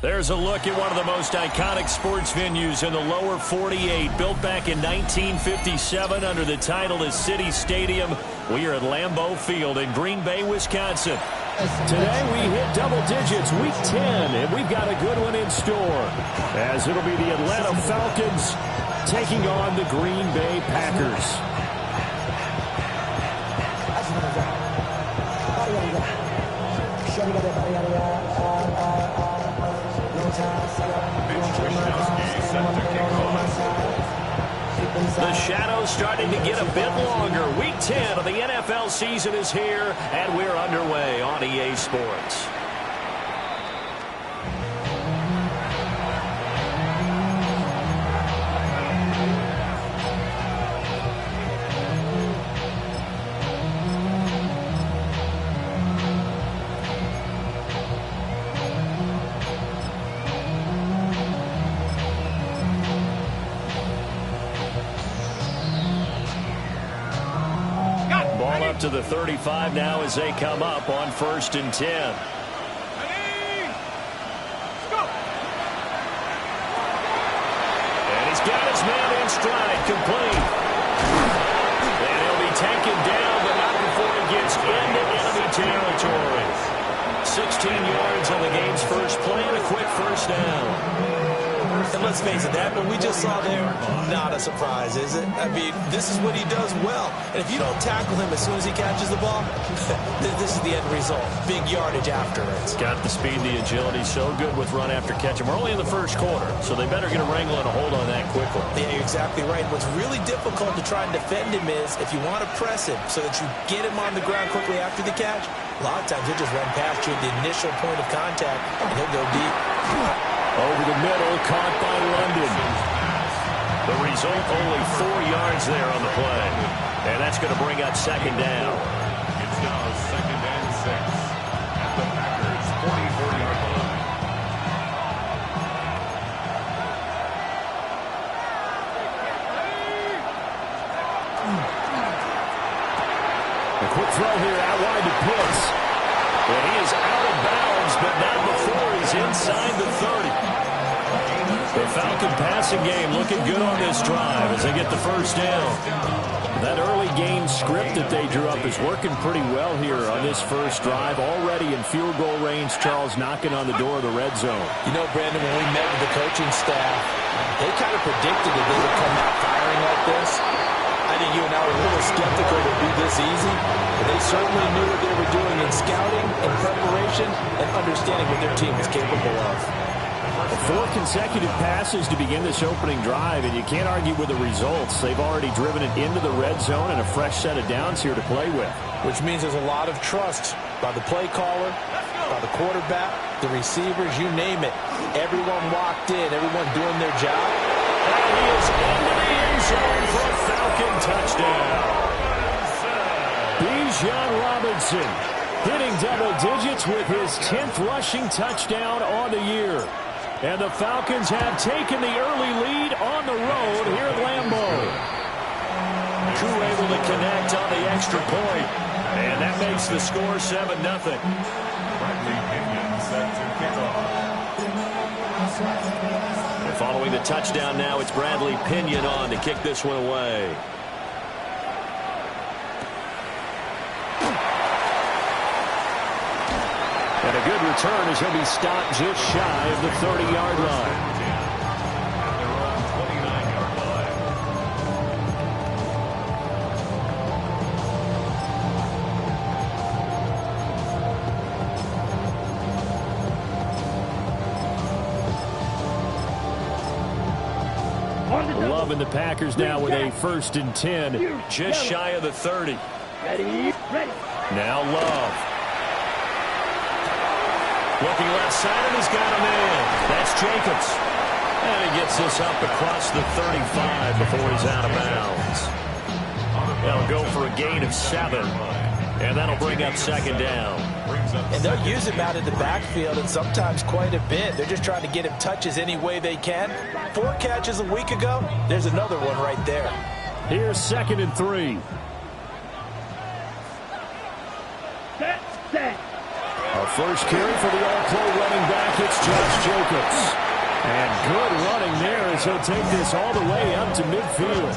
There's a look at one of the most iconic sports venues in the lower 48, built back in 1957 under the title of City Stadium. We are at Lambeau Field in Green Bay, Wisconsin. Today we hit double digits, week 10, and we've got a good one in store, as it'll be the Atlanta Falcons taking on the Green Bay Packers. The shadow's starting to get a bit longer. Week 10 of the NFL season is here, and we're underway on EA Sports. To the 35 now as they come up on 1st and 10. And he's got his man in stride, complete. And he'll be taken down, but not before he gets into enemy territory. 16 yards on the game's first play and a quick first down. And let's face it, that what we just saw there, not a surprise, is it? I mean, this is what he does well. And if you don't tackle him as soon as he catches the ball, this is the end result. Big yardage after it. It's got the speed, the agility, so good with run after catch. And we're only in the first quarter, so they better get a wrangle and a hold on that quickly. Yeah, you're exactly right. What's really difficult to try and defend him is if you want to press him so that you get him on the ground quickly after the catch, a lot of times he'll just run past you at the initial point of contact, and he'll go deep. Over the middle, caught by London. The result, only 4 yards there on the play. And that's going to bring up second down. It's now 2nd and 6 at the Packers' 44-yard line. A quick throw here out wide to Pitts. And he is out of bounds, but not before he's inside the 30. The Falcon passing game looking good on this drive as they get the first down. That early game script that they drew up is working pretty well here on this first drive. Already in field goal range, Charles knocking on the door of the red zone. You know, Brandon, when we met with the coaching staff, they kind of predicted that they would come out firing like this. I think you and I were a little skeptical it would be this easy, but they certainly knew what they were doing in scouting, in preparation, and understanding what their team was capable of. 4 consecutive passes to begin this opening drive, and you can't argue with the results. They've already driven it into the red zone and a fresh set of downs here to play with. Which means there's a lot of trust by the play caller, by the quarterback, the receivers, you name it. Everyone locked in, everyone doing their job. And he is into the end zone for a Falcon touchdown. Bijan Robinson hitting double digits with his 10th rushing touchdown on the year. And the Falcons have taken the early lead on the road here at Lambeau. Koo able to connect on the extra point. And that makes the score 7-0. Bradley Pinion set to kick off. And following the touchdown now, it's Bradley Pinion on to kick this one away. And a good return as he'll be stopped just shy of the 30-yard line. At their own 29-yard line. Loving the Packers now with a 1st and 10, just shy of the 30. Now Love. Looking left side, and he's got a man. That's Jacobs. And he gets this up across the 35 before he's out of bounds. They'll go for a gain of 7. And that'll bring up second down. And they'll use him out in the backfield, and sometimes quite a bit. They're just trying to get him touches any way they can. 4 catches a week ago. There's another one right there. Here's 2nd and 3. A First carry for the All-Pro running back, it's Josh Jacobs. And good running there as he'll take this all the way up to midfield.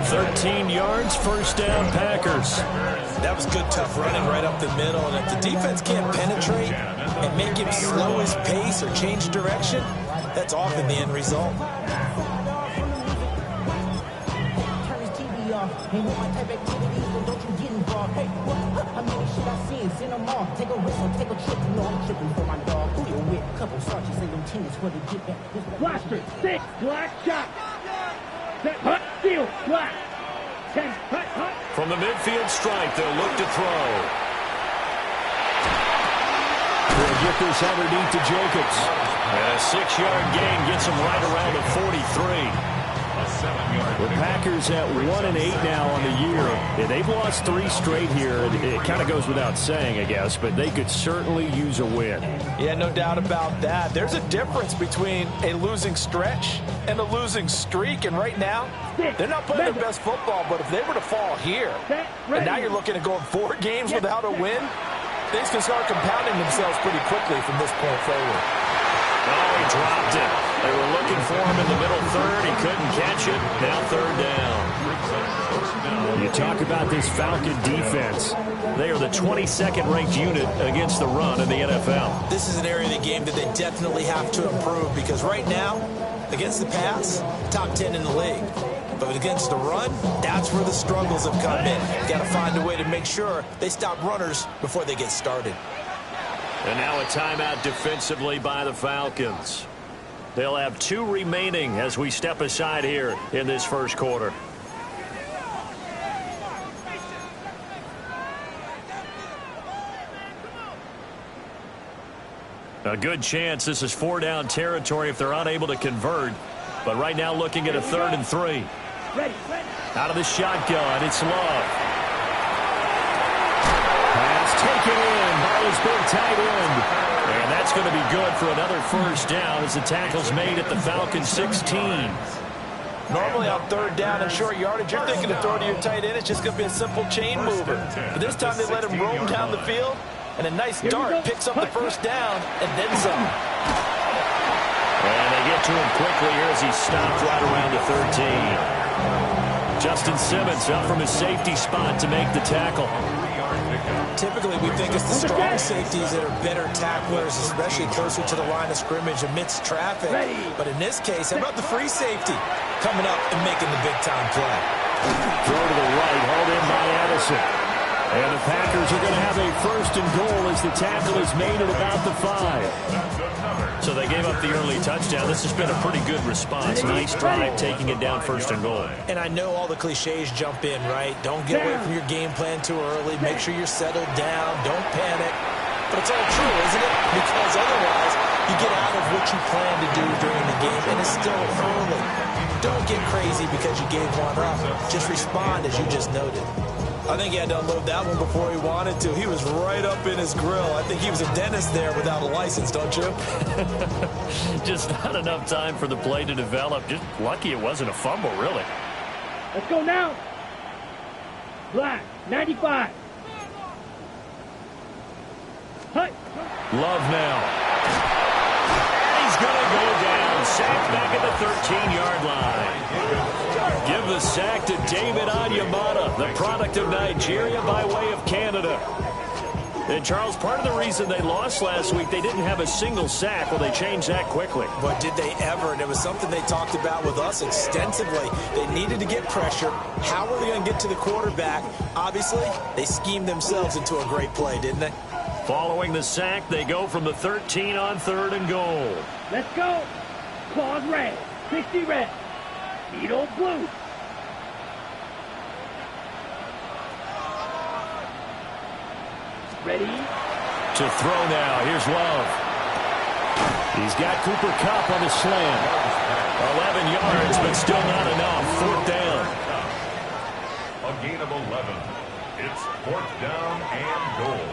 13 yards, first down, Packers. That was good, tough running right up the middle. And if the defense can't penetrate and make him slow his pace or change direction, that's often the end result. Ain't no my type activities, then don't you get involved. Hey, how many shit I seen? Send them all. Take a risk or take a trip. You know I'm tripping for my dog. Who you with? Couple sergeants and them tenants where they get back. Blaster, 6, black shot. Set, hut, steal, black. 10, hut, hut. From the midfield strike, they'll look to throw. They'll get this underneath to Jacobs. And a 6-yard gain gets him right around the 43. The Packers at 1-8 now on the year. Yeah, they've lost 3 straight here. It kind of goes without saying, I guess, but they could certainly use a win. Yeah, no doubt about that. There's a difference between a losing stretch and a losing streak, and right now, they're not playing their best football, but if they were to fall here, and now you're looking at going 4 games without a win, things can start compounding themselves pretty quickly from this point forward. Oh, he dropped it. They were looking for him in the middle third. He couldn't catch it. Now third down. You talk about this Falcon defense. They are the 22nd ranked unit against the run in the NFL. This is an area of the game that they definitely have to improve because right now, against the pass, top 10 in the league. But against the run, that's where the struggles have come in. Got to find a way to make sure they stop runners before they get started. And now a timeout defensively by the Falcons. They'll have 2 remaining as we step aside here in this first quarter. A good chance this is 4-down territory if they're unable to convert. But right now looking at a 3rd and 3. Out of the shotgun, it's Love. Pass taken in by his big tight end. And that's going to be good for another first down as the tackle's made at the Falcons 16. Normally on 3rd down and short yardage, you're thinking to throw to your tight end. It's just going to be a simple chain mover. But this time they let him roam down the field, and a nice dart picks up the first down and then some. And they get to him quickly here as he stopped right around the 13. Justin Simmons up from his safety spot to make the tackle. Typically, we think it's the strong safeties that are better tacklers, especially closer to the line of scrimmage amidst traffic. But in this case, how about the free safety coming up and making the big-time play? Throw to the right, hauled in by Addison. And the Packers are going to have a 1st and goal as the tackle is made at about the 5. So they gave up the early touchdown. This has been a pretty good response. Nice drive, taking it down 1st and goal. And I know all the cliches jump in, right? Don't get away from your game plan too early. Make sure you're settled down. Don't panic. But it's all true, isn't it? Because otherwise, you get out of what you plan to do during the game, and it's still early. Don't get crazy because you gave one up. Just respond as you just noted. I think he had to unload that one before he wanted to. He was right up in his grill. I think he was a dentist there without a license, don't you? Just not enough time for the play to develop. Just lucky it wasn't a fumble, really. Let's go now. Black, 95. Hi. Love now. And he's going to go down. Sacked back at the 13-yard line. Give the sack to David Onyemata, the product of Nigeria by way of Canada. And, Charles, part of the reason they lost last week, they didn't have a single sack. Well, they changed that quickly. But did they ever? And it was something they talked about with us extensively. They needed to get pressure. How were they going to get to the quarterback? Obviously, they schemed themselves into a great play, didn't they? Following the sack, they go from the 13 on 3rd and goal. Let's go. Claws red. 60 red. Beetle blue. Ready? To throw now. Here's Love. He's got Cooper Kupp on the slant. 11 yards, but still not enough. 4th down. A gain of 11. It's 4th down and goal.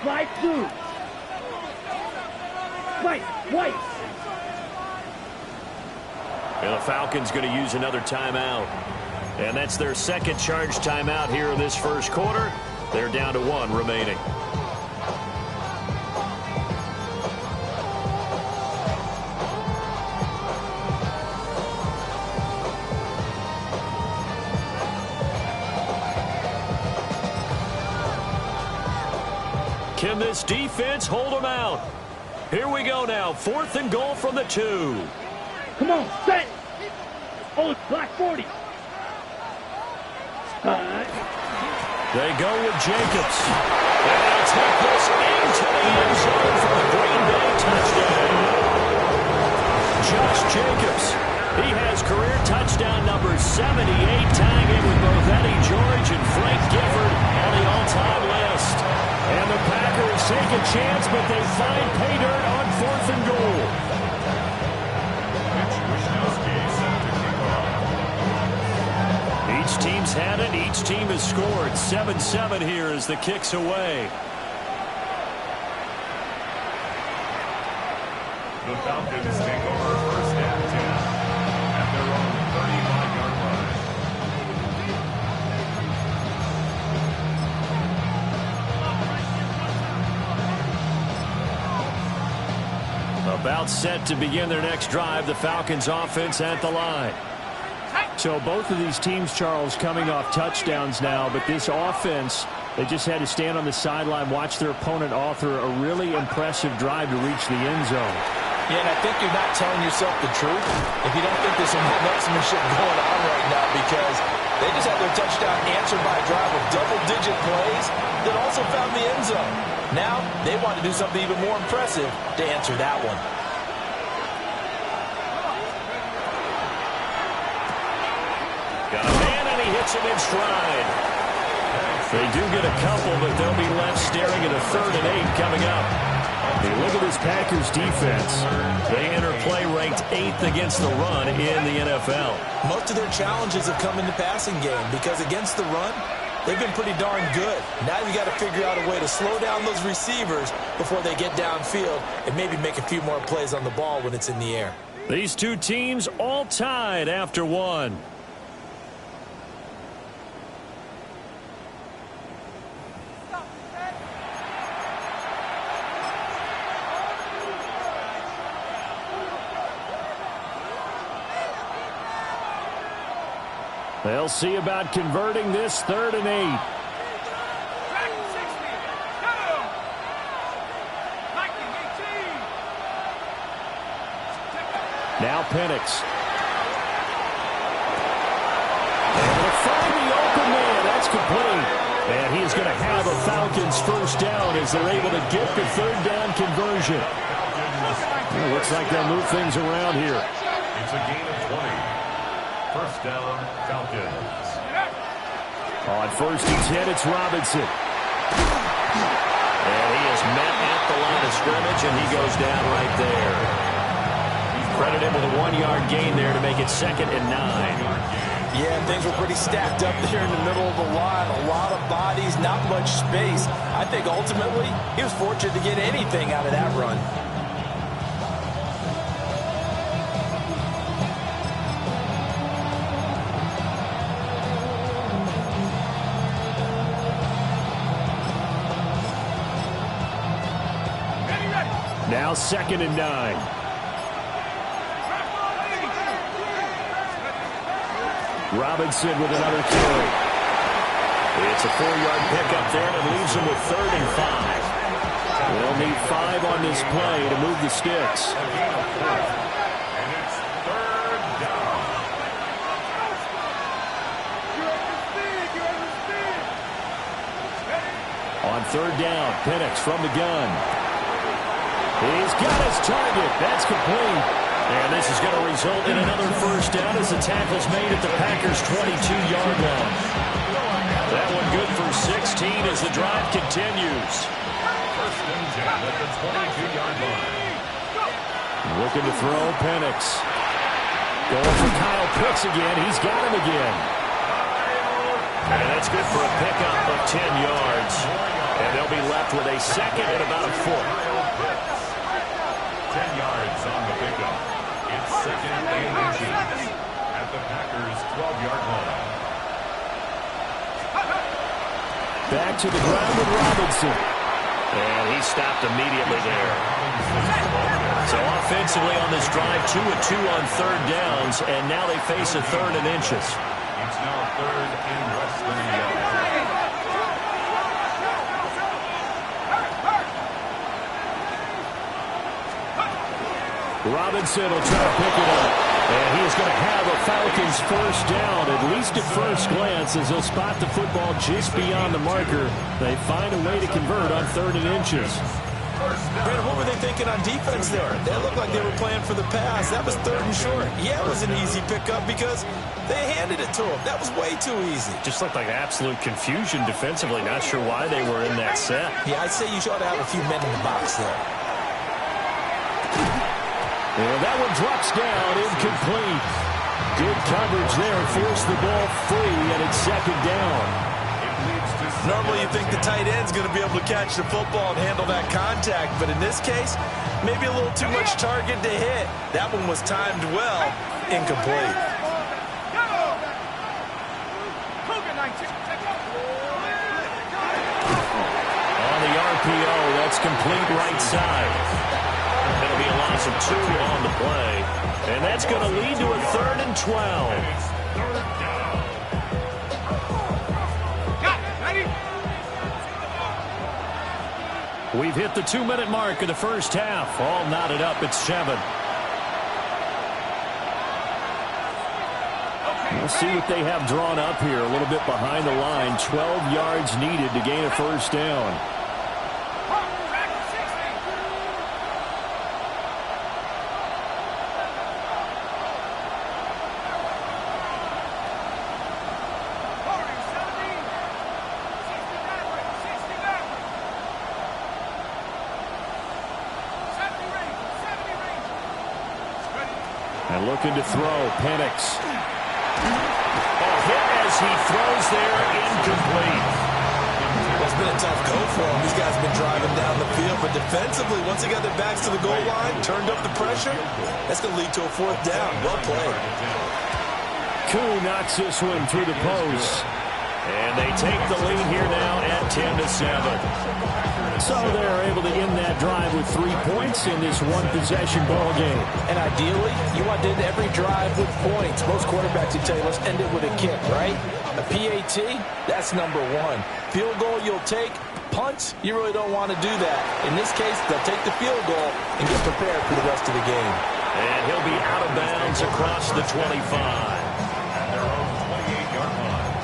Slide through. White. And the Falcons going to use another timeout. And that's their second charge timeout here in this first quarter. They're down to 1 remaining. Can this defense hold them out? Here we go now. 4th and goal from the 2. Come on, set. Oh, black 40. They go with Jacobs. And they'll take this into the end zone for the Green Bay touchdown. Josh Jacobs. He has career touchdown number 78, tying it with both Eddie George and Frank Gifford on the all-time list. And the Packers take a chance, but they find pay dirt on 4th and goal. Each team's had it. Each team has scored. 7-7 here as the kick's away. The Falcons take over first and 10 at their own 35-yard line. About set to begin their next drive. The Falcons offense at the line. So both of these teams, Charles, coming off touchdowns now, but this offense, they just had to stand on the sideline, watch their opponent author a really impressive drive to reach the end zone. Yeah, and I think you're not telling yourself the truth if you don't think there's some marksmanship going on right now, because they just had their touchdown answered by a drive of double-digit plays that also found the end zone. Now they want to do something even more impressive to answer that one. Got a man, and he hits him in stride. They do get a couple, but they'll be left staring at a 3rd and 8 coming up. Hey, look at this Packers defense. They enter play ranked 8th against the run in the NFL. Most of their challenges have come in the passing game because against the run, they've been pretty darn good. Now you got to figure out a way to slow down those receivers before they get downfield and maybe make a few more plays on the ball when it's in the air. These two teams all tied after 1. They'll see about converting this 3rd and 8. Now Penix. And to find the open man, that's complete. And he is going to have a Falcons first down as they're able to get the 3rd down conversion. Well, looks like they'll move things around here. It's a gain of 20. First down, Falcons. On 1st and 10, it's Robinson. And he is met at the line of scrimmage, and he goes down right there. Credit him with a 1-yard gain there to make it 2nd and 9. Yeah, things were pretty stacked up there in the middle of the line. A lot of bodies, not much space. I think ultimately he was fortunate to get anything out of that run. Now 2nd and 9. Robinson with another carry. It's a 4-yard pickup there, and it leaves him with 3rd and 5. They'll need 5 on this play to move the sticks. And it's 3rd down. On 3rd down, Penix from the gun. He's got his target. That's complete. And this is going to result in another first down as the tackle's made at the Packers' 22-yard line. That one good for 16 as the drive continues. First and 10 at the 22-yard line. Looking to throw, Penix. Going for Kyle Pitts again. He's got him again. And that's good for a pickup of 10 yards. And they'll be left with a 2nd and about a foot. 10 yards on the pickup. It's 2nd and 18 at the Packers' 12-yard line. Back to the ground with Robinson. And he stopped immediately there. So offensively on this drive, 2 of 2 on third downs, and now they face a 3rd and inches. It's now 3rd and less than a yard. Robinson will try to pick it up. And he is going to have a Falcons first down, at least at first glance, as they'll spot the football just beyond the marker. They find a way to convert on 3rd and inches. Brandon, what were they thinking on defense there? They looked like they were playing for the pass. That was 3rd and short. Yeah, it was an easy pickup because they handed it to him. That was way too easy. Just looked like absolute confusion defensively. Not sure why they were in that set. Yeah, I'd say you ought to have a few men in the box there. And that one drops down, incomplete. Good coverage there, forced the ball free, and it's 2nd down. Normally you think the tight end's going to be able to catch the football and handle that contact, but in this case, maybe a little too much target to hit. That one was timed well, incomplete. On the RPO, that's complete right side. It'll be a loss of 2 on the play. And that's going to lead to a 3rd and 12. We've hit the 2-minute mark of the first half. All knotted up at 7. We'll see what they have drawn up here. A little bit behind the line. 12 yards needed to gain a first down. And looking to throw, Penix. Hit as he throws there, incomplete. It's been a tough go for him. These guys have been driving down the field, but defensively, once they got their backs to the goal line, turned up the pressure, that's going to lead to a 4th down. Well played. Koo knocks this one through the post. And they take the lead here now at 10-7. So they're able to end that drive with 3 points in this one-possession ball game. And ideally, you want to end every drive with points. Most quarterbacks would tell you, let's end it with a kick, right? A PAT, that's number 1. Field goal you'll take. Punts, you really don't want to do that. In this case, they'll take the field goal and get prepared for the rest of the game. And he'll be out of bounds across the 25. At their own 28-yard line.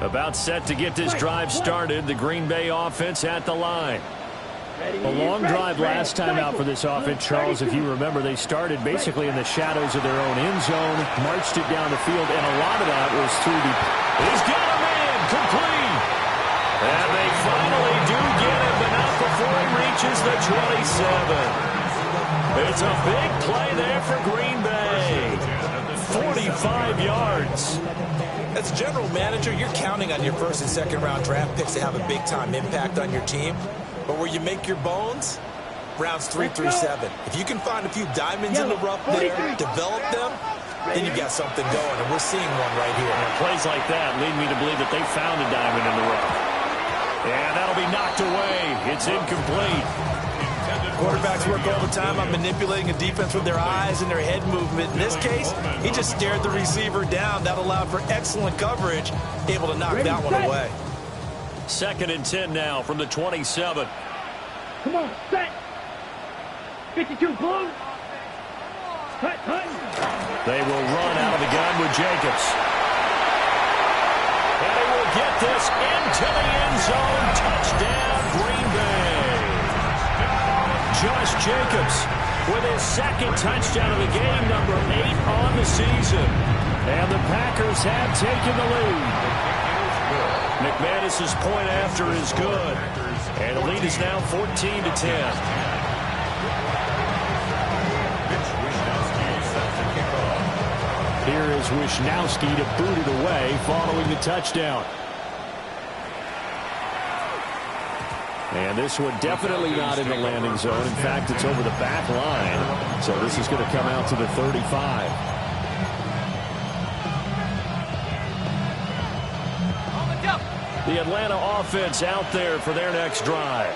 About set to get this drive started. The Green Bay offense at the line. A long drive last time out for this offense, Charles. If you remember, they started basically in the shadows of their own end zone, marched it down the field, and a lot of that was through the... He's got him in! Complete! And they finally do get him, but not before he reaches the 27. It's a big play there for Green Bay. 45 yards. As a general manager, you're counting on your 1st and 2nd round draft picks to have a big-time impact on your team. But where you make your bones, rounds 3 through 7. If you can find a few diamonds in the rough there, develop them, then you've got something going, and we're seeing one right here. And plays like that lead me to believe that they found a diamond in the rough. And that'll be knocked away. It's incomplete. Quarterbacks work all the time on manipulating a defense with their eyes and their head movement. In this case, he just stared the receiver down. That allowed for excellent coverage, able to knock that one away. 2nd and 10 now from the 27. Come on, set. 52 blue. Cut. They will run out of the gun with Jacobs. And they will get this into the end zone. Touchdown, Green Bay. Josh Jacobs with his 2nd touchdown of the game, number 8 on the season. And the Packers have taken the lead. McManus's point after is good. And the lead is now 14-10. Here is Wishnowsky to boot it away following the touchdown. And this one definitely not in the landing zone. In fact, it's over the back line. So this is going to come out to the 35. The Atlanta offense out there for their next drive.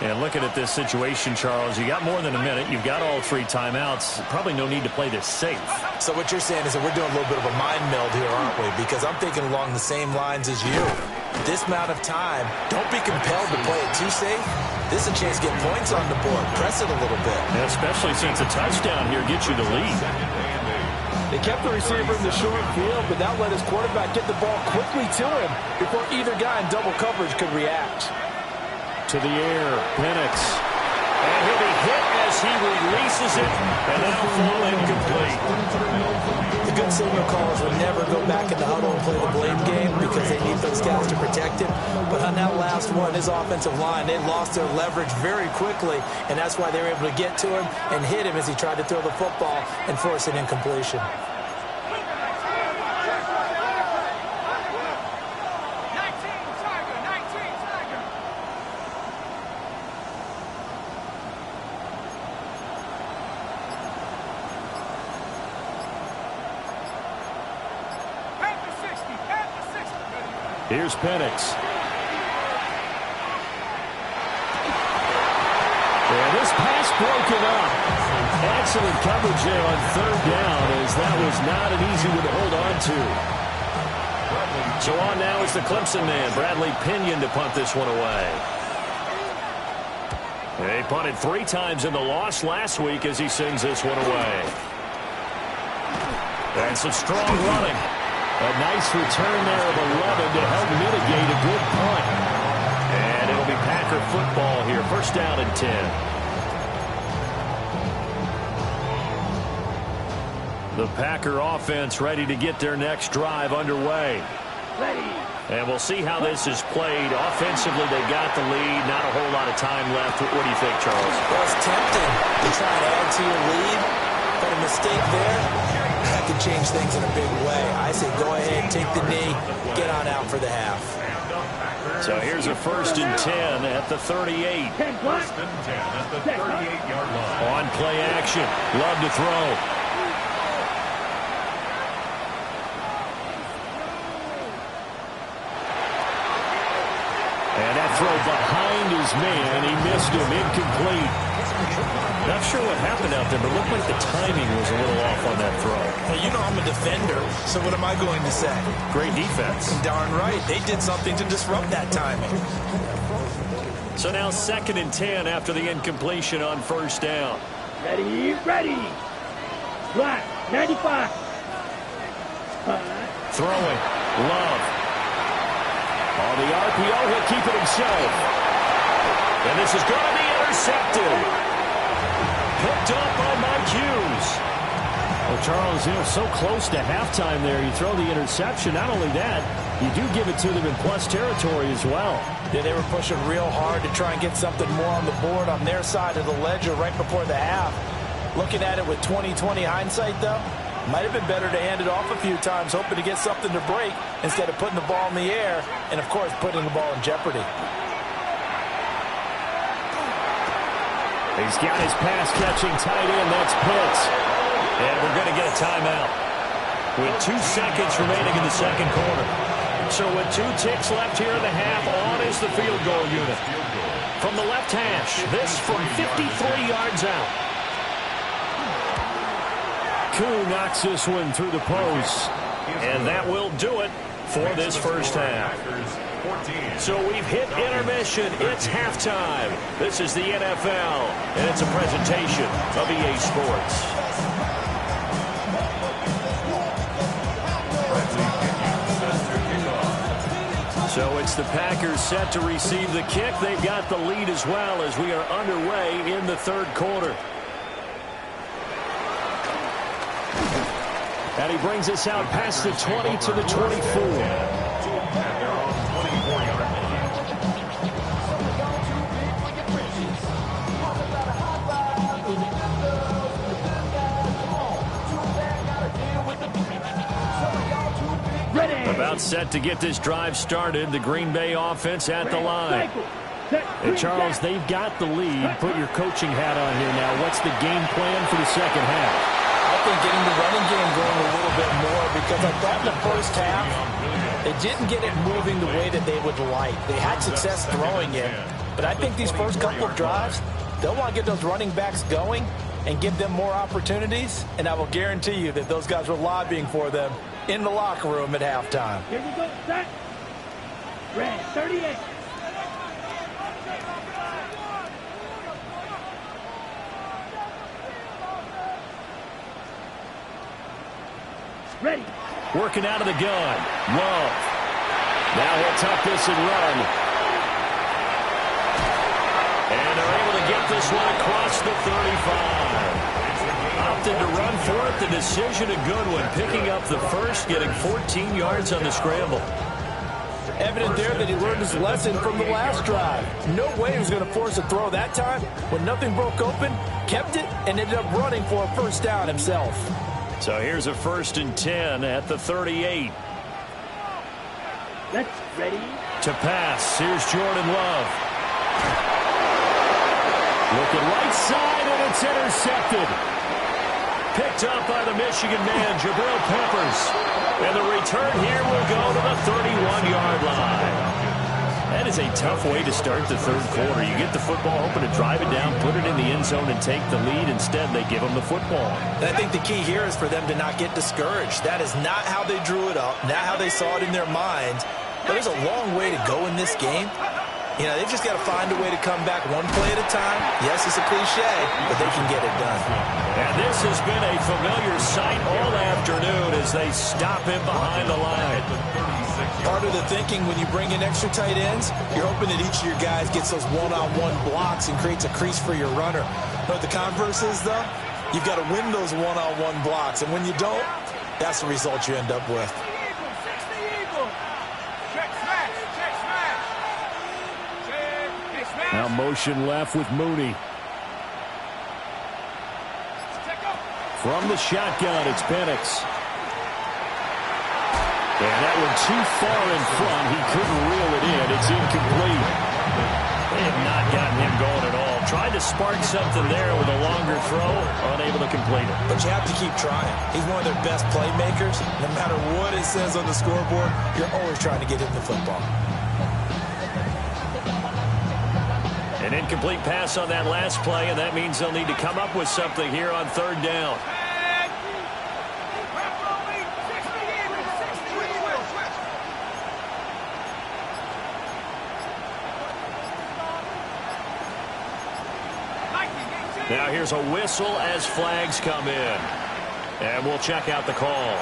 And looking at this situation, Charles, you got more than a minute. You've got all 3 timeouts. Probably no need to play this safe. So what you're saying is that we're doing a little bit of a mind meld here, aren't we? Because I'm thinking along the same lines as you. This amount of time, don't be compelled to play it too safe. This is a chance to get points on the board. Press it a little bit. And especially since a touchdown here gets you the lead. They kept the receiver in the short field, but that let his quarterback get the ball quickly to him before either guy in double coverage could react. To the air, Penix. And he'll be hit as he releases it, and that'll fall incomplete. The good signal callers will never go back in the huddle and play the blame game because they need those guys to protect him. But on that last one, his offensive line, they lost their leverage very quickly, and that's why they were able to get to him and hit him as he tried to throw the football and force an incompletion. Here's Penix. And this pass broken up. Excellent coverage there on 3rd down, as that was not an easy one to hold on to. So on now is the Clemson man, Bradley Pinion, to punt this one away. They punted 3 times in the loss last week as he sends this one away. And some strong running. A nice return there of 11 to help mitigate a good punt. And it'll be Packer football here. 1st down and 10. The Packer offense ready to get their next drive underway. And we'll see how this is played. Offensively, they got the lead. Not a whole lot of time left. What do you think, Charles? Well, it's tempting to try to add to your lead, but a mistake there, that could change things in a big way. I say go ahead, take the knee, get on out for the half. So here's a 1st and 10 at the 38. 1st and 10 at the 38-yard line. On play action. Love to throw. And that throw behind his man. He missed him. Incomplete. Not sure what happened out there, but it looked like the timing was a little off on that throw. Well, you know I'm a defender, so what am I going to say? Great defense. Darn right. They did something to disrupt that timing. So now 2nd and 10 after the incompletion on 1st down. Ready, ready. Black, 95. Throwing. Love. On the RPO, he'll keep it himself. And this is going to be intercepted. Picked up by Mike Hughes. Well, Charles, so close to halftime there. You throw the interception. Not only that, you do give it to them in plus territory as well. Yeah, they were pushing real hard to try and get something more on the board on their side of the ledger right before the half. Looking at it with 20/20 hindsight, though, might have been better to hand it off a few times, hoping to get something to break instead of putting the ball in the air and, of course, putting the ball in jeopardy. He's got his pass-catching tight end. That's Pitts. And we're going to get a timeout with 2 seconds remaining in the 2nd quarter. So with 2 ticks left here in the half, on is the field goal unit. From the left hash, this from 53 yards out. Koo knocks this one through the post. And that will do it for this 1st half. So we've hit intermission. It's halftime. This is the NFL, and it's a presentation of EA Sports. So it's the Packers set to receive the kick. They've got the lead as well as we are underway in the 3rd quarter. And he brings us out past the 20 to the 24. About set to get this drive started. The Green Bay offense at the line. And Charles, they've got the lead. Put your coaching hat on here now. What's the game plan for the second half? I think getting the running game going a little bit more, because I thought in the first half they didn't get it moving the way that they would like. They had success throwing it, but I think these first couple of drives, they'll want to get those running backs going and give them more opportunities, and I will guarantee you that those guys were lobbying for them in the locker room at halftime. Here we go, set. Red 38. Ready. Working out of the gun. Love. Now he'll tuck this and run. And they're able to get this one across the 35. Opted to run for it. The decision a good one. Picking up the first, getting 14 yards on the scramble. Evident there that he learned his lesson from the last drive. No way he was going to force a throw that time. When nothing broke open, kept it, and ended up running for a first down himself. So here's a 1st and 10 at the 38. Let's ready. To pass. Here's Jordan Love. Looking right side, and it's intercepted. Picked up by the Michigan man, Jabril Peppers. And the return here will go to the 31-yard line. That is a tough way to start the third quarter. You get the football, hoping to drive it down, put it in the end zone, and take the lead. Instead, they give them the football. And I think the key here is for them to not get discouraged. That is not how they drew it up, not how they saw it in their minds. But there's a long way to go in this game. You know, they've just got to find a way to come back one play at a time. Yes, it's a cliche, but they can get it done. And this has been a familiar sight all afternoon as they stop him behind the line. Part of the thinking when you bring in extra tight ends, you're hoping that each of your guys gets those one-on-one blocks and creates a crease for your runner. But the converse is, though, you've got to win those one-on-one blocks. And when you don't, that's the result you end up with. Now motion left with Mooney. From the shotgun, it's Penix. And that one too far in front. He couldn't reel it in. It's incomplete. They have not gotten him going at all. Tried to spark something there with a longer throw. Unable to complete it. But you have to keep trying. He's one of their best playmakers. No matter what it says on the scoreboard, you're always trying to get him the football. An incomplete pass on that last play, and that means they'll need to come up with something here on third down. Now here's a whistle as flags come in. And we'll check out the call.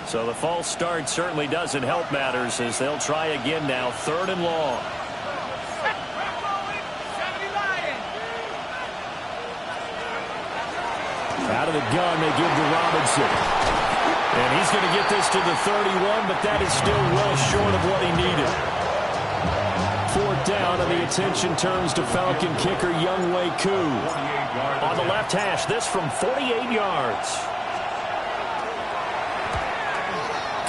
So the false start certainly doesn't help matters as they'll try again now. 3rd and long. Out of the gun, they give to Robinson. And he's going to get this to the 31, but that is still well short of what he needed. 4th down, and the attention turns to Falcon kicker Younghoe Koo. On the left hash, this from 48 yards.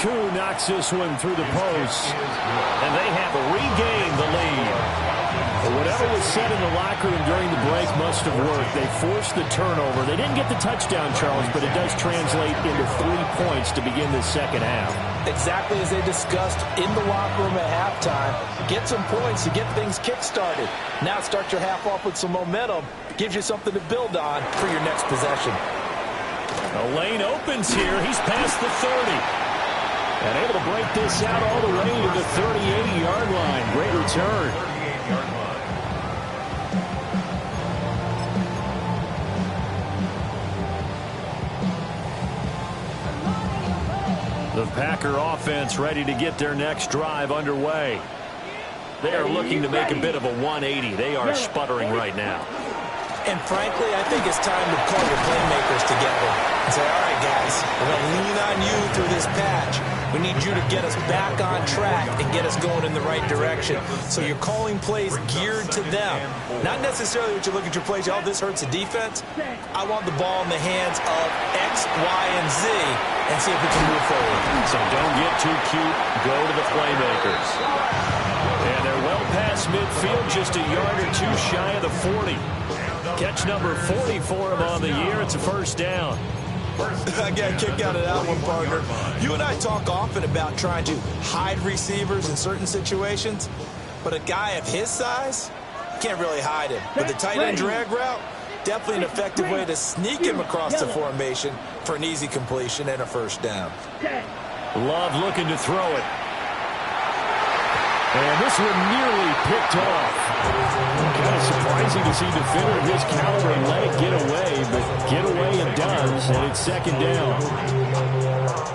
Koo knocks this one through the post, and they have regained the lead. But whatever was said in the locker room during the break must have worked. They forced the turnover. They didn't get the touchdown, Charles, but it does translate into 3 points to begin the second half. Exactly as they discussed in the locker room at halftime. Get some points to get things kick-started. Now start your half off with some momentum. Gives you something to build on for your next possession. The lane opens here. He's past the 30. And able to break this out all the way to the 38-yard line. Great return. 38-yard line. The Packer offense ready to get their next drive underway. They are looking to make a bit of a 180. They are sputtering right now. And frankly, I think it's time to call your playmakers together and say, all right, guys, we're going to lean on you through this patch. We need you to get us back on track and get us going in the right direction. So you're calling plays geared to them. Not necessarily what you look at your plays, oh, this hurts the defense. I want the ball in the hands of X, Y, and Z and see if we can move forward. So don't get too cute. Go to the playmakers. And they're well past midfield, just a yard or two shy of the 40. Catch number 40 for him on the year. It's a first down. I got a kick out of that one, partner. You and I talk often about trying to hide receivers in certain situations, but a guy of his size, can't really hide him. But the tight end drag route, definitely an effective way to sneak him across the formation for an easy completion and a first down. Love looking to throw it. And this one nearly picked off. Kind of surprising to see defender of his caliber and leg get away, but get away it does, and it's second down.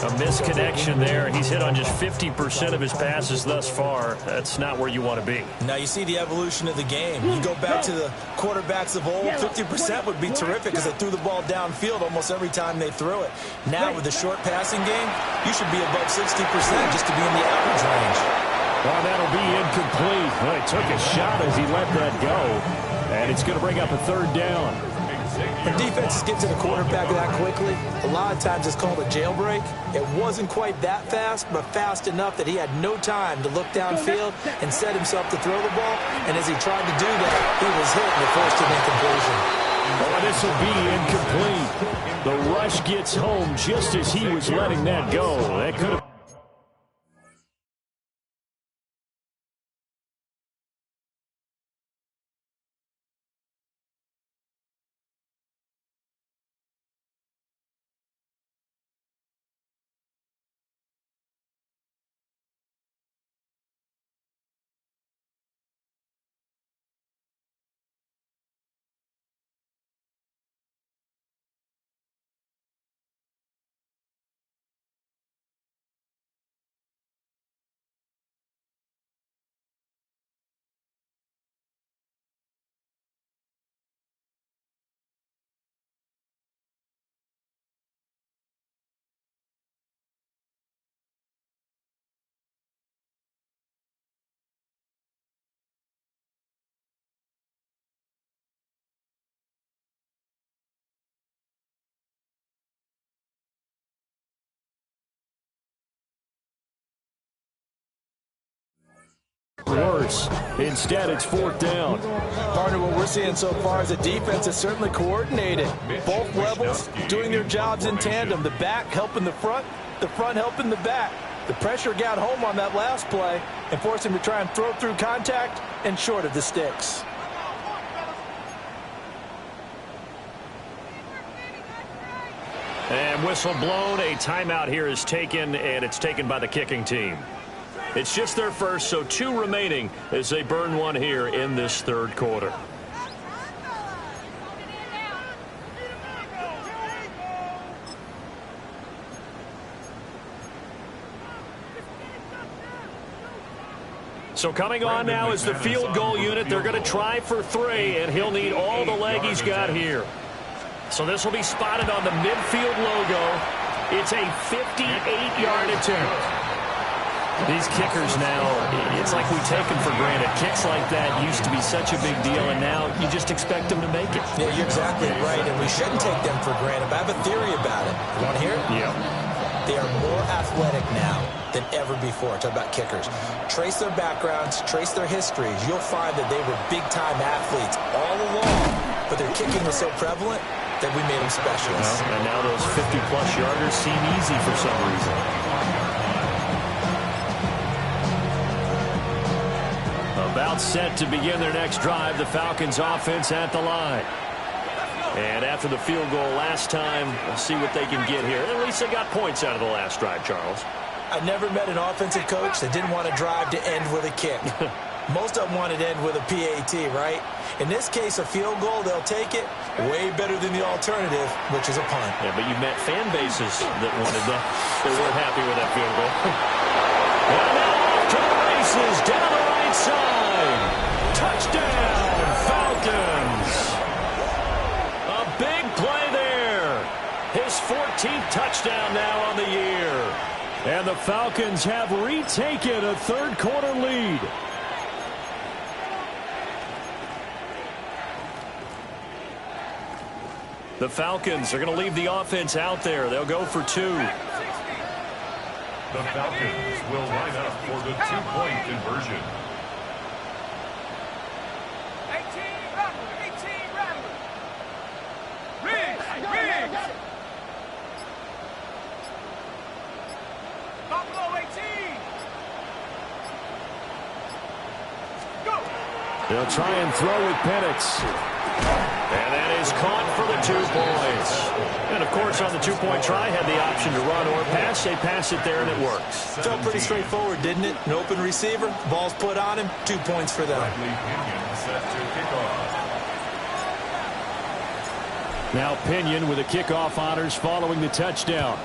A misconnection there. He's hit on just 50% of his passes thus far. That's not where you want to be. Now you see the evolution of the game. You go back to the quarterbacks of old, 50% would be terrific because they threw the ball downfield almost every time they threw it. Now with the short passing game, you should be above 60% just to be in the average range. Well, that'll be incomplete. Well, he took a shot as he let that go, and it's going to bring up a third down. When defenses get to the quarterback that quickly, a lot of times it's called a jailbreak. It wasn't quite that fast, but fast enough that he had no time to look downfield and set himself to throw the ball. And as he tried to do that, he was hit in the first incompletion. Oh, this will be incomplete. The rush gets home just as he was letting that go. That could have. Worse. Instead, it's fourth down. Partner, what we're seeing so far is the defense is certainly coordinated. Both levels doing their jobs in tandem. The back helping the front helping the back. The pressure got home on that last play and forced him to try and throw through contact and short of the sticks. And whistle blown. A timeout here is taken, and it's taken by the kicking team. It's just their first, so 2 remaining as they burn one here in this third quarter. So coming on now is the field goal unit. They're going to try for 3, and he'll need all the leg he's got here. So this will be spotted on the midfield logo. It's a 58-yard attempt. These kickers now, it's like we take them for granted. Kicks like that used to be such a big deal, and now you just expect them to make it. Yeah, you're exactly right, and we shouldn't take them for granted. But I have a theory about it. You want to hear it? Yeah. They are more athletic now than ever before. Talk about kickers. Trace their backgrounds, trace their histories. You'll find that they were big-time athletes all along, but their kicking was so prevalent that we made them specialists. Well, and now those 50-plus yarders seem easy for some reason. About set to begin their next drive, the Falcons offense at the line. And after the field goal last time, we'll see what they can get here. At least they got points out of the last drive, Charles. I never met an offensive coach that didn't want to drive to end with a kick. Most of them wanted to end with a PAT, right? In this case, a field goal, they'll take it. Way better than the alternative, which is a punt. Yeah, but you met fan bases that wanted that. They weren't happy with that field goal. And now off to the races, down the right side. Touchdown, Falcons. His 14th touchdown now on the year. And the Falcons have retaken a third-quarter lead. The Falcons are going to leave the offense out there. They'll go for 2. The Falcons will line up for the two-point conversion. 18 Rattler. Riggs. Buffalo 18. Go. They'll try and throw with Penix. And that is caught for the 2 points. And, of course, on the two-point try, had the option to run or pass. They pass it there, and it works. Felt pretty straightforward, didn't it? An open receiver, ball's put on him, 2 points for them. Set to kick off. Now Pinion with the kickoff honors following the touchdown.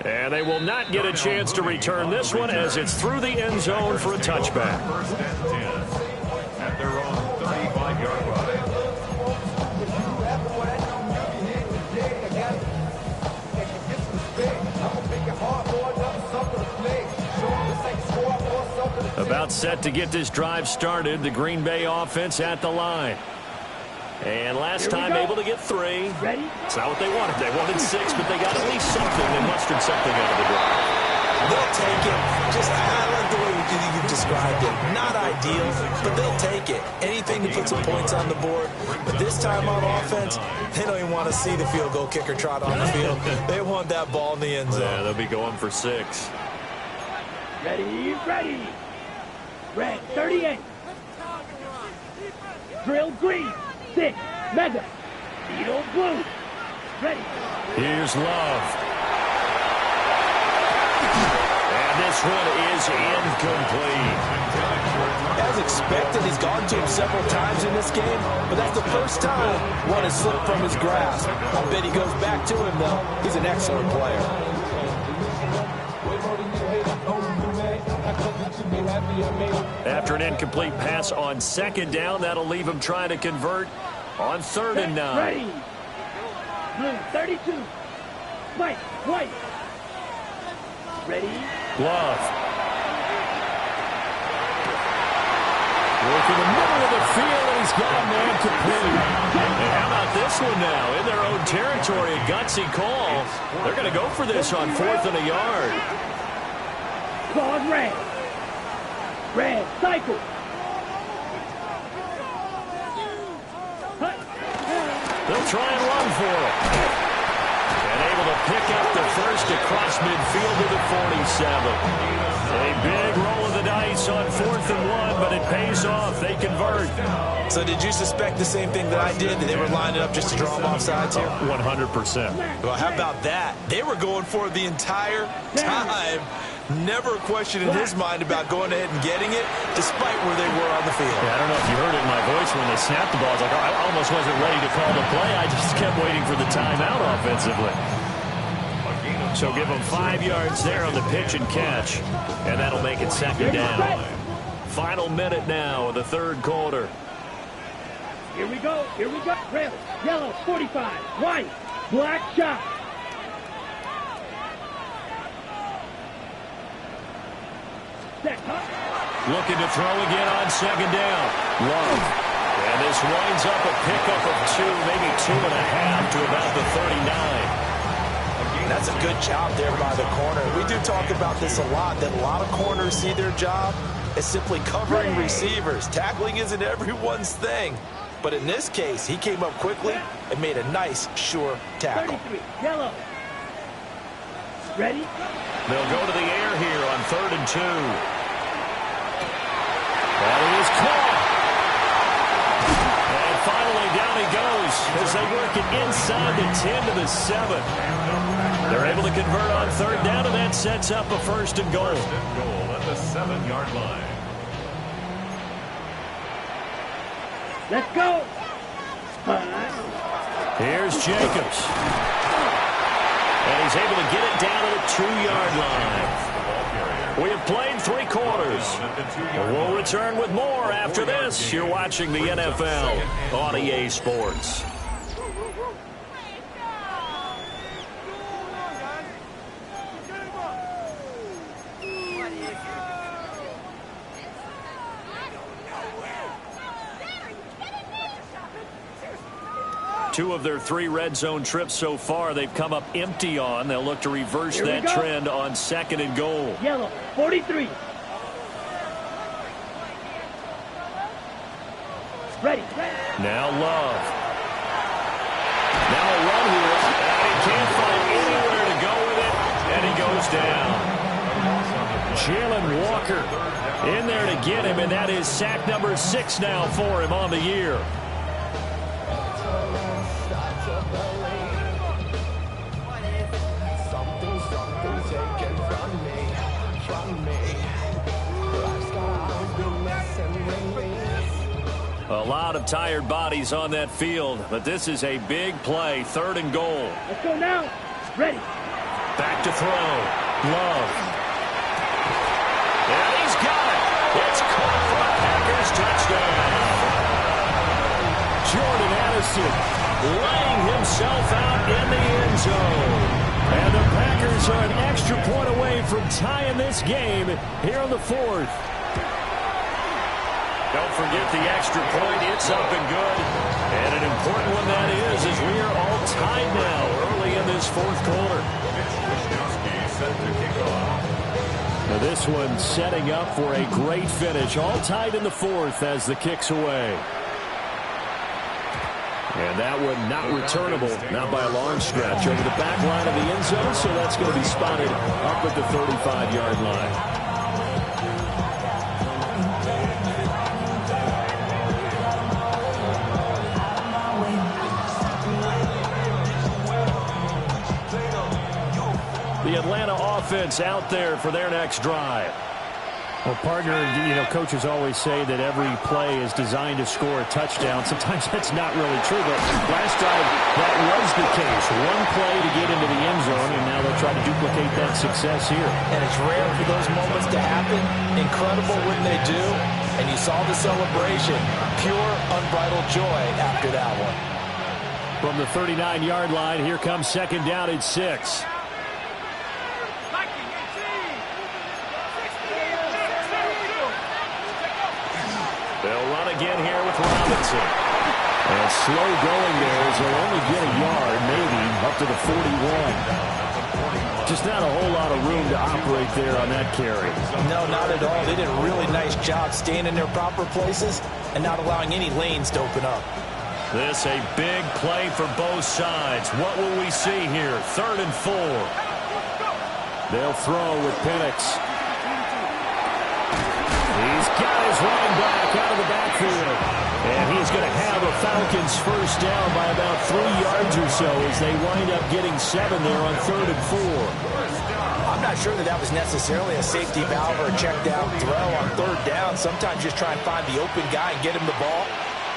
And they will not get a chance to return this one as it's through the end zone for a touchback. First and 10 at their own 35-yard line. About set to get this drive started, the Green Bay offense at the line. And last time able to get 3. Ready? It's not what they wanted. They wanted 6, but they got at least something. They mustered something out of the drive. They'll take it. Just, I like the way you described it. Not ideal, but they'll take it. Anything to put some points on the board. But this time on offense, they don't even want to see the field goal kicker trot on the field. They want that ball in the end zone. Yeah, they'll be going for 6. Ready. Red 38. Drill green. 6. Mega. Needle blue. Ready. Here's Love. And this one is incomplete. As expected, he's gone to him several times in this game, but that's the first time one has slipped from his grasp. I bet he goes back to him, though. He's an excellent player. After an incomplete pass on second down, that'll leave him trying to convert on 3rd and 9. Ready. Blue 32. White. Ready. Love. Working the middle of the field, and he's got a man complete. And how about this one now? In their own territory, a gutsy call. They're going to go for this on 4th and a yard. Claws red. Red. Cycle. They'll try and run for it. And able to pick up the first across midfield to the 47. A big roll of the dice on 4th and 1, but it pays off. They convert. So did you suspect the same thing that I did, that they were lining up just to draw them off sides here? 100%. Well, how about that? They were going for it the entire time. Never a question in his mind about going ahead and getting it, despite where they were on the field. Yeah, I don't know if you heard it in my voice when they snapped the ball. I was like, oh, I almost wasn't ready to call the play. I just kept waiting for the timeout offensively. So give them 5 yards there on the pitch and catch, and that'll make it 2nd down. Final minute now of the 3rd quarter. Here we go. Red. Yellow 45. White. Black shot. Looking to throw again on 2nd down. Love. And this winds up a pickup of 2, maybe 2.5 to about the 39. That's a good job there by the corner. We do talk about this a lot, that a lot of corners see their job as simply covering receivers. Tackling isn't everyone's thing. But in this case, he came up quickly and made a nice, sure tackle. 33. Yellow. Ready? They'll go to the air here on 3rd and 2. That is caught. And finally down he goes as they work it inside the 10 to the 7. They're able to convert on 3rd down, and that sets up a 1st and goal. 1st and goal at the 7-yard line. Let's go. Here's Jacobs. And he's able to get it down to the 2-yard line. We have played 3 quarters. We'll return with more after this. You're watching the NFL on EA Sports. Two of their 3 red zone trips so far, they've come up empty on. They'll look to reverse that trend on 2nd and goal. Yellow, 43. Ready. Now Love. Now a run here, and he can't find anywhere to go with it, and he goes down. Jalen Walker in there to get him, and that is sack number 6 now for him on the year. A lot of tired bodies on that field, but this is a big play, 3rd and goal. Let's go now. Ready. Back to throw. Love. And he's got it. It's caught for a Packers touchdown. Jordan Addison laying himself out in the end zone. And the Packers are an extra point away from tying this game here in the 4th. Don't forget the extra point. It's up and good. And an important one that is, as we are all tied now early in this 4th quarter. Now this one setting up for a great finish. All tied in the 4th as the kick's away. And that one not returnable, not by a long stretch. Over the back line of the end zone, so that's going to be spotted up at the 35-yard line. The Atlanta offense out there for their next drive. Well, partner, coaches always say that every play is designed to score a touchdown. Sometimes that's not really true, but last drive, that was the case. One play to get into the end zone, and now they'll try to duplicate that success here. And it's rare for those moments to happen. Incredible when they do. And you saw the celebration. Pure, unbridled joy after that one. From the 39-yard line, here comes 2nd down and 6. They'll run again here with Robinson. And slow going there as they'll only get a yard, maybe, up to the 41. Just not a whole lot of room to operate there on that carry. No, not at all. They did a really nice job staying in their proper places and not allowing any lanes to open up. This a big play for both sides. What will we see here? 3rd and 4. They'll throw with Penix. He's got his running back out of the backfield. And he's going to have a Falcons first down by about 3 yards or so as they wind up getting 7 there on 3rd and 4. I'm not sure that was necessarily a safety valve or a check down throw on 3rd down. Sometimes just try and find the open guy and get him the ball.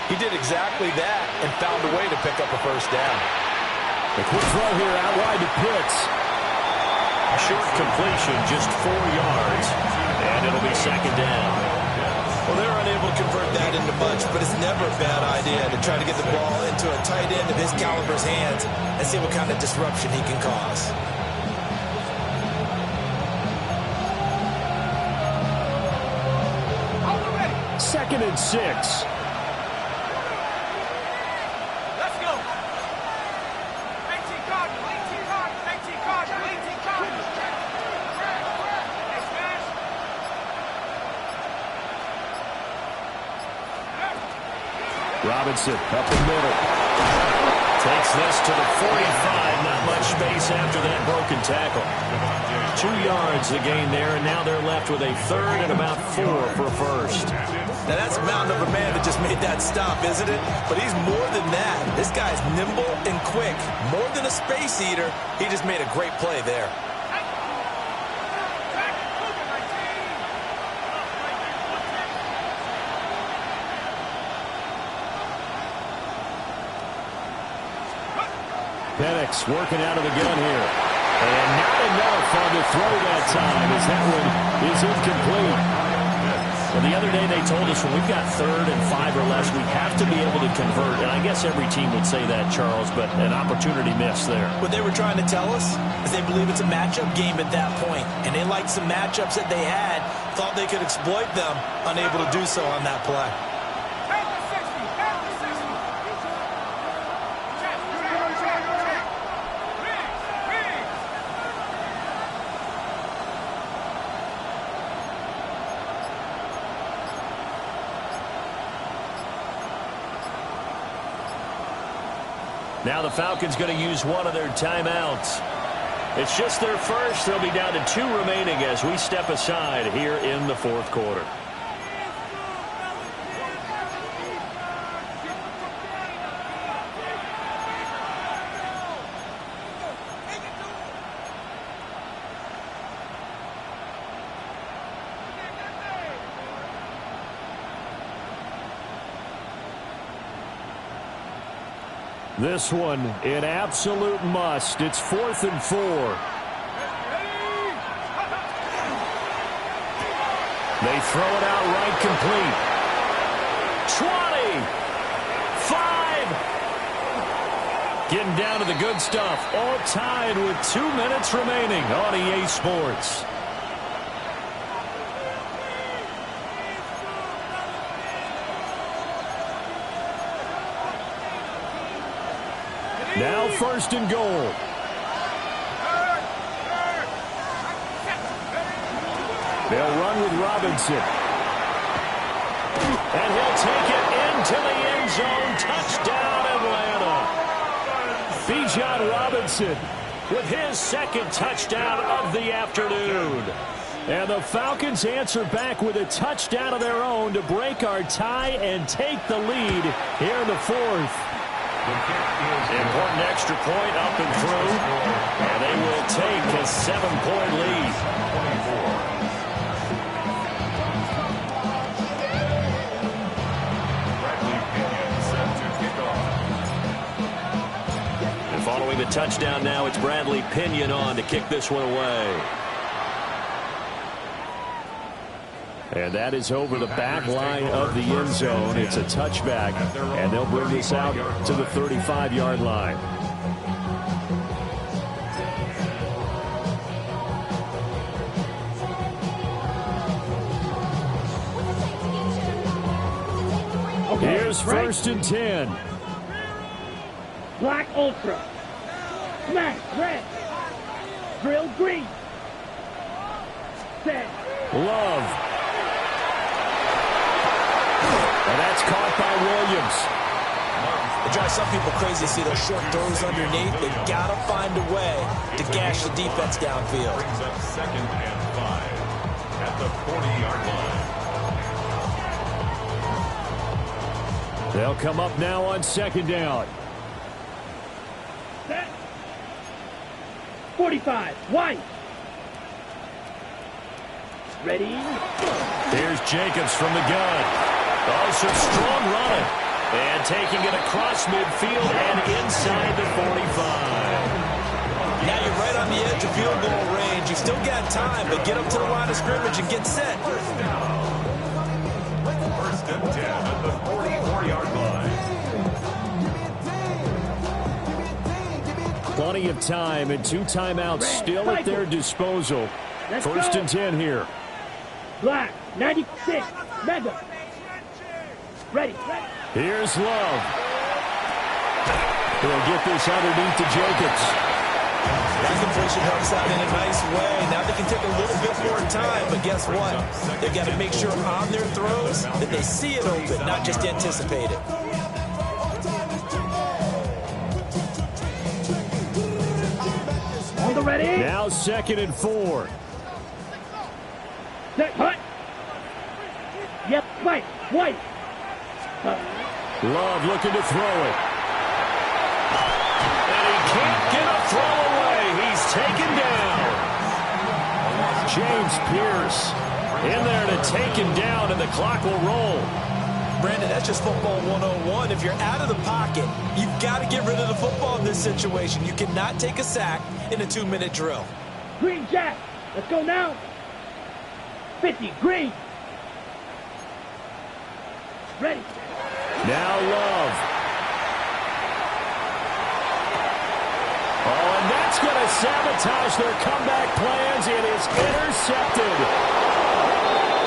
He did exactly that and found a way to pick up a first down. A quick throw here out wide to Pitts. Short completion, just 4 yards. And it'll be 2nd down. Well, they're unable to convert that into much, but it's never a bad idea to try to get the ball into a tight end of his caliber's hands and see what kind of disruption he can cause. Second and 6. Robinson up the middle. Takes this to the 45. Not much space after that broken tackle. 2 yards the gain there, and now they're left with a 3rd and about 4 for a first. Now that's a mountain of a man that just made that stop, isn't it? But he's more than that. This guy's nimble and quick. More than a space eater, he just made a great play there. Penix working out of the gun here. And not enough on the throw that time as that one is incomplete. Well, the other day they told us when we've got 3rd and 5 or less, we have to be able to convert. And I guess every team would say that, Charles, but an opportunity missed there. What they were trying to tell us is they believe it's a matchup game at that point. And they liked some matchups that they had, thought they could exploit them, unable to do so on that play. Now the Falcons going to use one of their timeouts. It's just their first. They'll be down to 2 remaining as we step aside here in the 4th quarter. This one, an absolute must. It's 4th and 4. They throw it out right complete. 20. 5. Getting down to the good stuff. All tied with 2 minutes remaining on EA Sports. Now 1st and goal. They'll run with Robinson. And he'll take it into the end zone. Touchdown, Atlanta. Bijan Robinson with his 2nd touchdown of the afternoon. And the Falcons answer back with a touchdown of their own to break our tie and take the lead here in the 4th. Important extra point up and through. And they will take a 7-point lead. And following the touchdown now, it's Bradley Pinion on to kick this one away. And that is over the back line of the end zone. It's a touchback, and they'll bring this out to the 35-yard line. Here's 1st and 10. Black Ultra. Smash red. Drill green. Set. Love. And that's caught by Williams. It drives some people crazy to see those short throws underneath. They've got to find a way to gash the defense downfield. Brings up 2nd and 5 at the 40-yard line. They'll come up now on 2nd down. Set. 45. White. Ready. Here's Jacobs from the gun. Oh, some strong running. And taking it across midfield and inside the 45. Now you're right on the edge of field goal range. You've still got time, but get up to the line of scrimmage and get set. 1st and 10 at the 44-yard line. Plenty of time and 2 timeouts still at their disposal. 1st and 10 here. Black, 96. Mega. Ready. Here's Love. He'll get this underneath to Jacobs. That completion helps out in a nice way. Now they can take a little bit more time, but guess what? They've got to make sure on their throws that they see it open, not just anticipate it. On the ready. Now 2nd and 4. Set. Hut. Yep. White. Love looking to throw it. And he can't get a throw away. He's taken down. James Pierce in there to take him down, and the clock will roll. Brandon, that's just football 101. If you're out of the pocket, you've got to get rid of the football in this situation. You cannot take a sack in a 2-minute drill. Green Jack. Let's go now. 50. Green. Ready. Now Love. Oh, and that's going to sabotage their comeback plans. It is intercepted.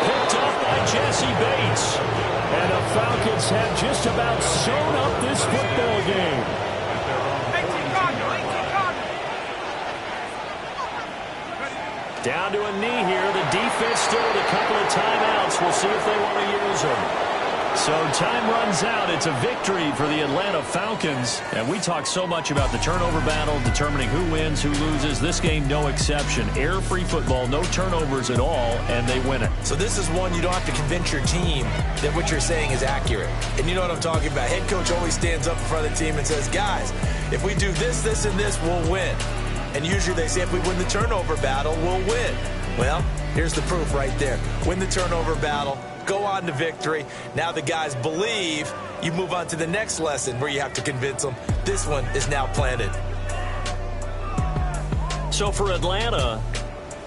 Picked up by Jesse Bates. And the Falcons have just about sewn up this football game. Down to a knee here. The defense still with a couple of timeouts. We'll see if they want to use them. So time runs out. It's a victory for the Atlanta Falcons. And we talk so much about the turnover battle, determining who wins, who loses. This game, no exception. Error-free football, no turnovers at all, and they win it. So this is one you don't have to convince your team that what you're saying is accurate. And you know what I'm talking about. Head coach always stands up in front of the team and says, guys, if we do this, this, and this, we'll win. And usually they say if we win the turnover battle, we'll win. Well, here's the proof right there. Win the turnover battle. Go on to victory. Now the guys believe. You move on to the next lesson where you have to convince them. This one is now planted. So for Atlanta,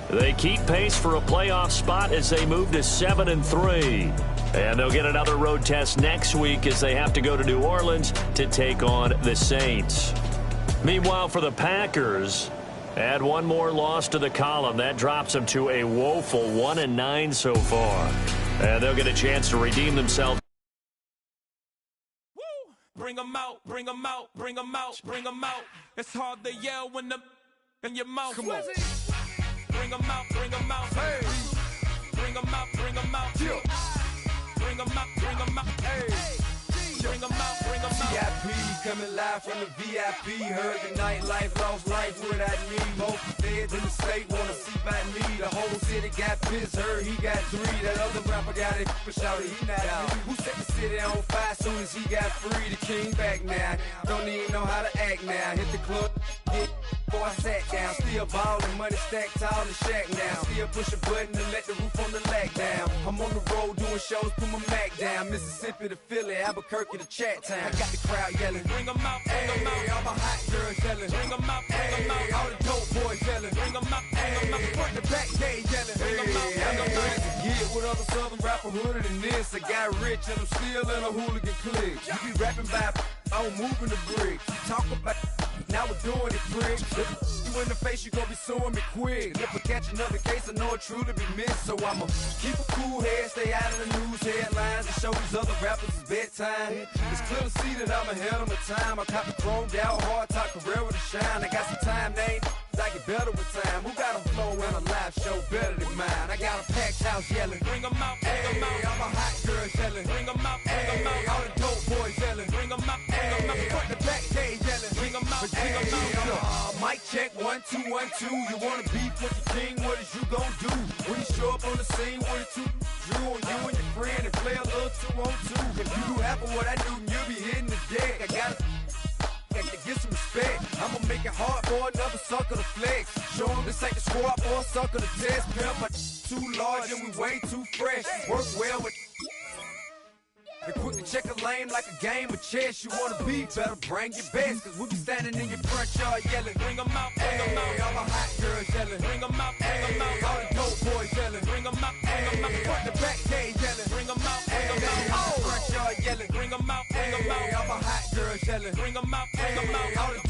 they keep pace for a playoff spot as they move to 7-3. And they'll get another road test next week as they have to go to New Orleans to take on the Saints. Meanwhile, for the Packers, add one more loss to the column. That drops them to a woeful 1-9 so far. And they'll get a chance to redeem themselves. Woo! Bring them out, bring them out, bring them out, bring them out. It's hard to yell when the in your mouth. Come on. Bring them out, bring them out. Hey. Bring them out, bring them out. Yeah. Bring them out, bring them out. Hey. Bring them out, bring them out. VIP coming live from the VIP. Heard the nightlife, lost life without me. Most feds in the state wanna see by me. The whole city got pissed, heard he got 3. That other rapper got it, but shouted he not out. Who set the city on fire soon as he got free? The king back now, don't even know how to act now. Hit the club, get before I sat down. Still ballin', money stacked tall in the shack now. Still push a button to let the roof on the lag down. I'm on the road doing shows, put my Mac down. Mississippi to Philly, Albuquerque to Chat Town. I got the crowd yelling, bring them out, bring them out. All my hot girls yelling, bring them out, bring them out. All the dope boys yelling, bring them out, bring them out. Front the back, they yelling, bring them out, bring them out. Get with other southern rapper hooded than this. I got rich and I'm still in a hooligan clique. You be rapping by, I'm moving the bricks. You talk about, now we're doing it, prick. You in the face, you gon' be suing me quick. If I catch another case, I know it truly be missed. So I'ma keep a cool head, stay out of the news headlines, and show these other rappers it's bedtime. It's clear to see that I'm ahead of my time. I caught the chromed out, hard top career with a shine. I got some time, they ain't I get better with time. Who got a flow and a live show better than mine? I got a packed house yelling, bring them out, bring them out. All my hot girls yelling, bring them out, bring them out. All the dope boys yelling, bring them out, bring them out. Front the back, they yelling, bring them out, bring them out. Mic check, 1, 2, 1, 2. You wanna beef with the king? What is you gon' do? When you show up on the scene with a 2, drew on you and your friend and play a little 2-on-2. If you do half of what I do, you'll be hitting the deck. I gotta get some respect. I'ma make it hard for another sucker to flex. Show them this ain't the squad or a sucker to test. Pimp, but too large and we way too fresh. Work well with and quick to check a lane like a game of chess. You wanna be better, bring your best. Cause we be standing in your front yard yelling, bring them out, bring them out. All my hot girls yelling, bring them out, bring them out. All the dope boys yelling, bring them out, bring them out. Front the back, they yelling, bring them out, bring them out. Front yard yelling, bring them out, bring them out. All my hot girls yelling, bring them out, bring them out. All the